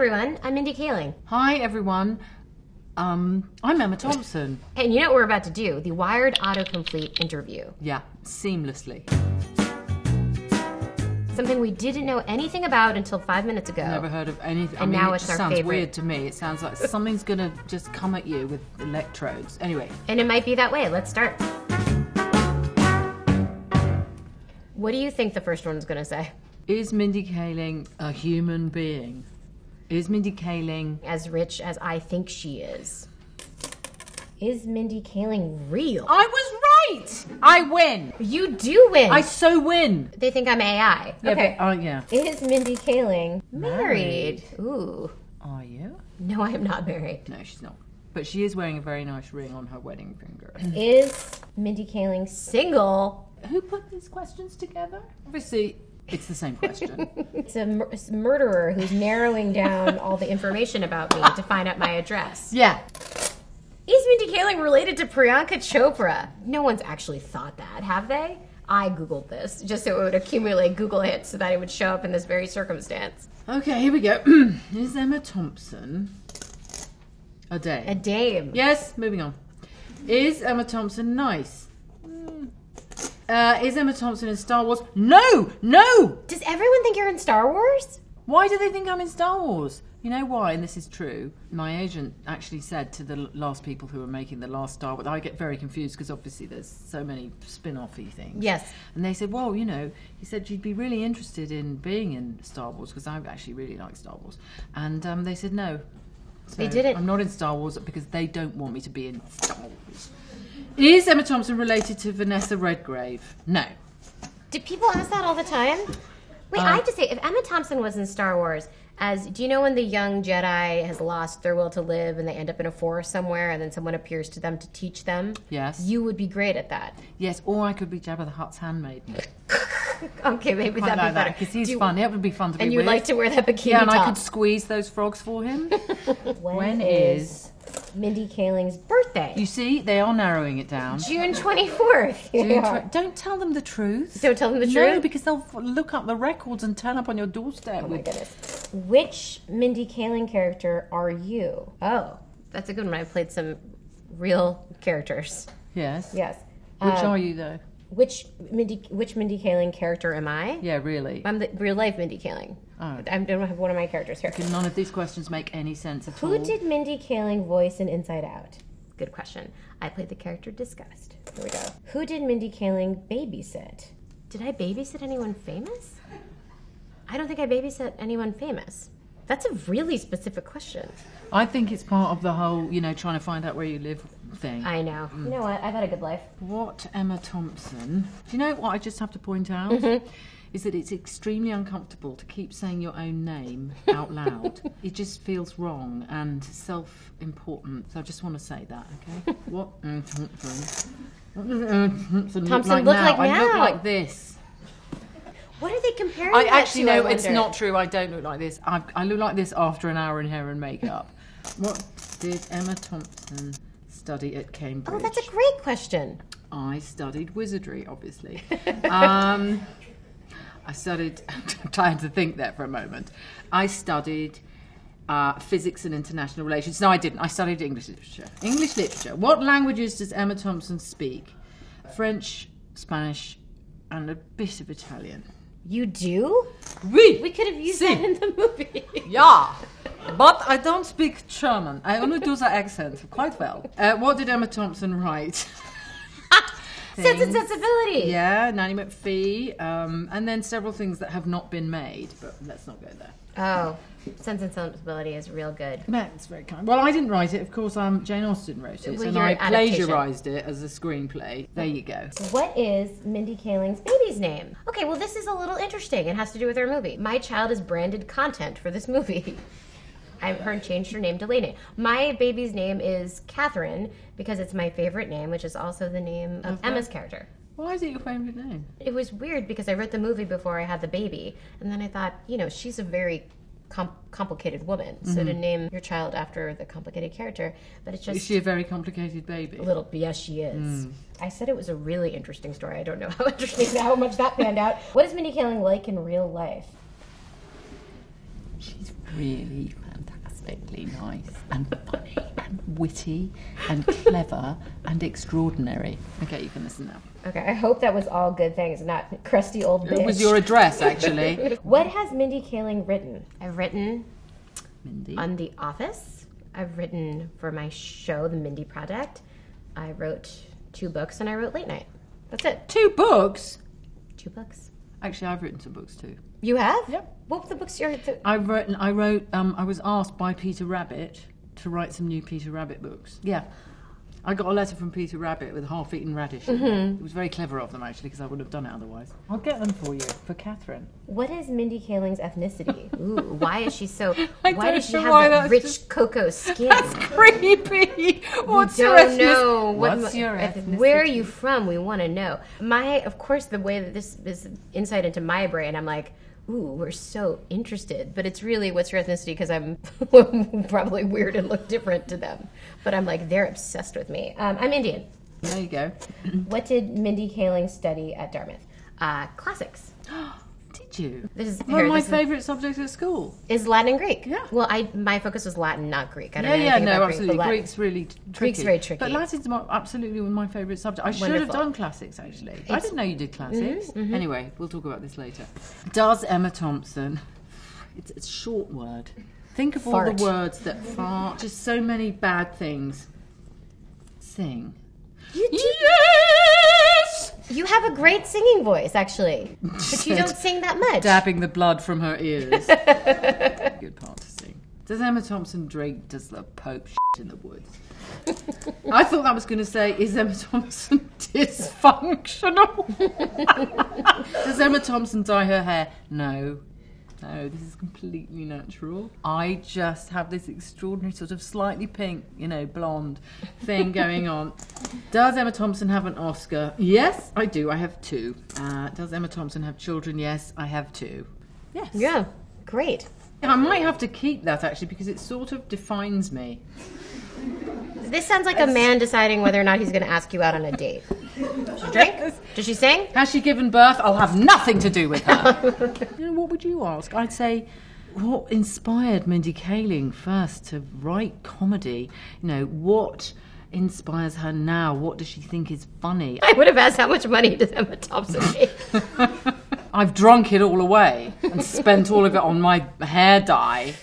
everyone, I'm Mindy Kaling. Hi everyone, I'm Emma Thompson. And you know what we're about to do? The Wired autocomplete interview. Yeah, seamlessly. Something we didn't know anything about until 5 minutes ago. Never heard of anything. And now it's our favorite. It sounds weird to me. It sounds like something's gonna just come at you with electrodes. Anyway. And it might be that way. Let's start. What do you think the first one's gonna say? Is Mindy Kaling a human being? Is Mindy Kaling as rich as I think she is? Is Mindy Kaling real? I was right! I win! You do win! I so win! They think I'm AI. Yeah, okay. But, yeah. Is Mindy Kaling married? Ooh. Are you? No, I am not married. No, she's not. But she is wearing a very nice ring on her wedding finger. Is Mindy Kaling single? Who put these questions together? Obviously, it's the same question. It's a murderer who's narrowing down all the information about me to find out my address. Yeah. Is Mindy Kaling related to Priyanka Chopra? No one's actually thought that, have they? I Googled this, just so it would accumulate Google hits so that it would show up in this very circumstance. Okay, here we go. Is Emma Thompson a dame? A dame. Yes, moving on. Is Emma Thompson nice? Is Emma Thompson in Star Wars? No! No! Does everyone think you're in Star Wars? Why do they think I'm in Star Wars? You know why, and this is true. My agent actually said to the last people who were making the last Star Wars, I get very confused because obviously there's so many spin-off-y things. Yes. And they said, well, you know, he said you'd be really interested in being in Star Wars because I actually really like Star Wars. And they said no. So they didn't. I'm not in Star Wars because they don't want me to be in Star Wars. Is Emma Thompson related to Vanessa Redgrave? No. Do people ask that all the time? Wait, I have to say, if Emma Thompson was in Star Wars, do you know when the young Jedi has lost their will to live and they end up in a forest somewhere and then someone appears to them to teach them? Yes. You would be great at that. Yes, or I could be Jabba the Hutt's handmaiden. Okay, maybe that'd be better. Because he's fun. It would be fun to be with. And you'd like to wear that bikini Yeah, and top. I could squeeze those frogs for him. When is Mindy Kaling's birthday? You see, they are narrowing it down. June 24th. Don't tell them the truth. Don't tell them the truth? No, because they'll look up the records and turn up on your doorstep. Oh my goodness. Which Mindy Kaling character are you? Oh, that's a good one. I've played some real characters. Yes. Yes. Which are you, though? Which Mindy Kaling character am I? Yeah, really. I'm the real life Mindy Kaling. Oh. I don't have one of my characters here. Okay, none of these questions make any sense at all. Who did Mindy Kaling voice in Inside Out? Good question. I played the character Disgust. Here we go. Who did Mindy Kaling babysit? Did I babysit anyone famous? I don't think I babysat anyone famous. That's a really specific question. I think it's part of the whole, you know, trying to find out where you live thing. I know. You know what? I've had a good life. What Emma Thompson... Do you know what I just have to point out? Is that it's extremely uncomfortable to keep saying your own name out loud. It just feels wrong and self-important. So I just want to say that, okay? What Emma Thompson? What does Emma Thompson look like now? I look like this. What are they comparing I that actually to, know it's not true. I don't look like this. I look like this after an hour in hair and makeup. What did Emma Thompson study at Cambridge? Oh, that's a great question. I studied wizardry, obviously. I studied... I'm trying to think there for a moment. I studied physics and international relations. No, I didn't. I studied English literature. English literature. What languages does Emma Thompson speak? French, Spanish, and a bit of Italian. You do? Oui. We could have used that in the movie. Yeah. But I don't speak German. I only do the accent quite well. What did Emma Thompson write? Sense and Sensibility. Yeah, Nanny McPhee. And then several things that have not been made, but let's not go there. Oh, Sense and Sensibility is real good. That's very kind. Well, I didn't write it. Of course, Jane Austen wrote it, Well, and your I adaptation. plagiarised it as a screenplay. There you go. What is Mindy Kaling's baby's name? Okay, well, this is a little interesting. It has to do with her movie. My child is branded content for this movie. Her changed her name to Lene. My baby's name is Catherine because it's my favorite name, which is also the name of Emma's character. Why is it your favourite name? It was weird because I wrote the movie before I had the baby, and then I thought, you know, she's a very complicated woman, so to name your child after the complicated character, but it's just... Is she a very complicated baby? A little, yes, she is. I said it was a really interesting story. I don't know how interesting, how much that panned out. What is Mindy Kaling like in real life? She's really fantastically nice and funny and witty and clever and extraordinary. Okay, you can listen now. Okay, I hope that was all good things, not crusty old bitch. It was your address, actually. What has Mindy Kaling written? I've written Mindy. on The Office. I've written for my show, The Mindy Project. I wrote 2 books, and I wrote Late Night. That's it. 2 books? 2 books. Actually, I've written some books too. You have? Yep. What were the books you're... I was asked by Peter Rabbit to write some new Peter Rabbit books. Yeah. I got a letter from Peter Rabbit with half-eaten radish. It was very clever of them, actually, because I wouldn't have done it otherwise. I'll get them for you, for Catherine. What is Mindy Kaling's ethnicity? Ooh, why is she so... I why don't does she know have why that that's rich just- cocoa skin? That's creepy. What's your don't ethnicity? know. What's your ethnicity? Where are you from? We want to know. Of course, the way that this is insight into my brain, I'm like, ooh, we're so interested. But it's really, what's your ethnicity? Because I'm probably weird and look different to them. But I'm like, they're obsessed with me. I'm Indian. There you go. What did Mindy Kaling study at Dartmouth? Classics. Did you? This is One of my favourite subjects at school. Is Latin and Greek. Yeah. Well, my focus was Latin, not Greek. I don't know Yeah, anything no, about absolutely. Greek, but Latin. Greek's really tricky. Greek's very tricky. But Latin's absolutely one of my favourite subjects. I should have Wonderful. done classics, actually. I didn't know you did classics. Anyway, we'll talk about this later. Does Emma Thompson... It's a short word. Think of all Fart. the words that fart. Just so many bad things. Sing. You do. Yes! You have a great singing voice, actually. But you don't sing that much. Dabbing the blood from her ears. Good part to sing. Does Emma Thompson drink? Does the Pope shit in the woods? I thought that was going to say, is Emma Thompson dysfunctional? Does Emma Thompson dye her hair? No. No, this is completely natural. I just have this extraordinary sort of slightly pink, blonde thing going on. Does Emma Thompson have an Oscar? Yes, I do. I have 2. Does Emma Thompson have children? Yes, I have 2. Yes. Yeah, great. I might have to keep that, actually, because it sort of defines me. This sounds like a man deciding whether or not he's going to ask you out on a date. Does she drink? Does she sing? Has she given birth? I'll have nothing to do with her. What would you ask? I'd say, what inspired Mindy Kaling first to write comedy? What inspires her now? What does she think is funny? I would have asked how much money does Emma Thompson make? I've drunk it all away and spent all of it on my hair dye.